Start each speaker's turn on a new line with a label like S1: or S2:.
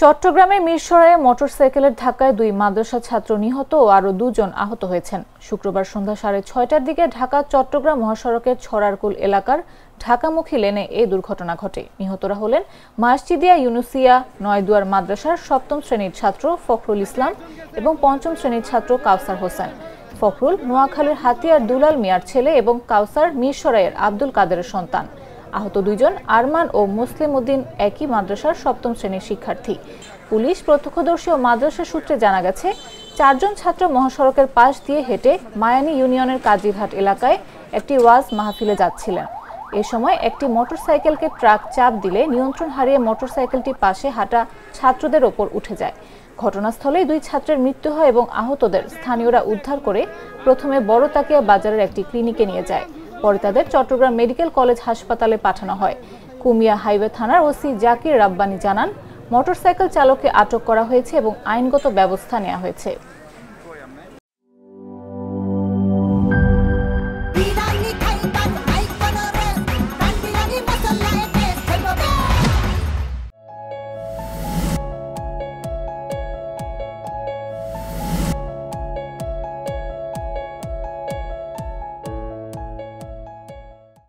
S1: চট্টগ্রামের মিরসরাইয়ে মোটরসাইকেলের ধাক্কায় 2 মাদ্রাসা ছাত্র নিহত ও আরও 2 জন আহত হয়েছেন। শুক্রবার সন্ধ্যা 6:30টার দিকে ঢাকা চট্টগ্রাম মহাসড়কের ছড়ারকুল এলাকার ঢাকামুখী লেনে এই দুর্ঘটনা ঘটে। নিহতরা হলেন মাসজিদিয়া ইউনুসিয়া নয়দুয়ার মাদ্রাসার 7ম শ্রেণীর ছাত্র ফখরুল ইসলাম এবং 5ম শ্রেণীর ছাত্র কাউসার হোসেন। ফখরুল নোয়াখালীর হাতিয়ার দুলাল মিয়ার ছেলে এবং কাউসার মিরসরাইয়ের আব্দুল কাদেরের সন্তান। আহত 2 জন আরমান ও মুসলিম উদ্দিন একই মাদ্রাসার 7ম শ্রেণীর শিক্ষার্থী। পুলিশ, প্রত্যক্ষদর্শী ও মাদ্রাসা সূত্রে জানা গেছে, 4 জন ছাত্র মহাসড়কের পাশ দিয়ে হেঁটে মায়ানী ইউনিয়নের কাজীঘাট এলাকায় একটি ওয়াজ মাহফিলে যাচ্ছিলেন। এ সময় একটি মোটরসাইকেলকে ট্রাক চাপ দিলে নিয়ন্ত্রণ হারিয়ে মোটরসাইকেলটি পাশে হাঁটা ছাত্রদের ওপর উঠে যায়। ঘটনাস্থলেই 2 ছাত্রের মৃত্যু হয় এবং আহতদের স্থানীয়রা উদ্ধার করে প্রথমে বড়তাকিয়া বাজারের একটি ক্লিনিকে নিয়ে যায়। পরে তাদের চট্টগ্রাম মেডিকেল কলেজ হাসপাতালে পাঠানো হয়। কুমিয়া হাইওয়ে থানার ওসি জাকির রাব্বানী জানান, মোটরসাইকেল চালককে আটক করা হয়েছে এবং আইনগত ব্যবস্থা নেওয়া হয়েছে।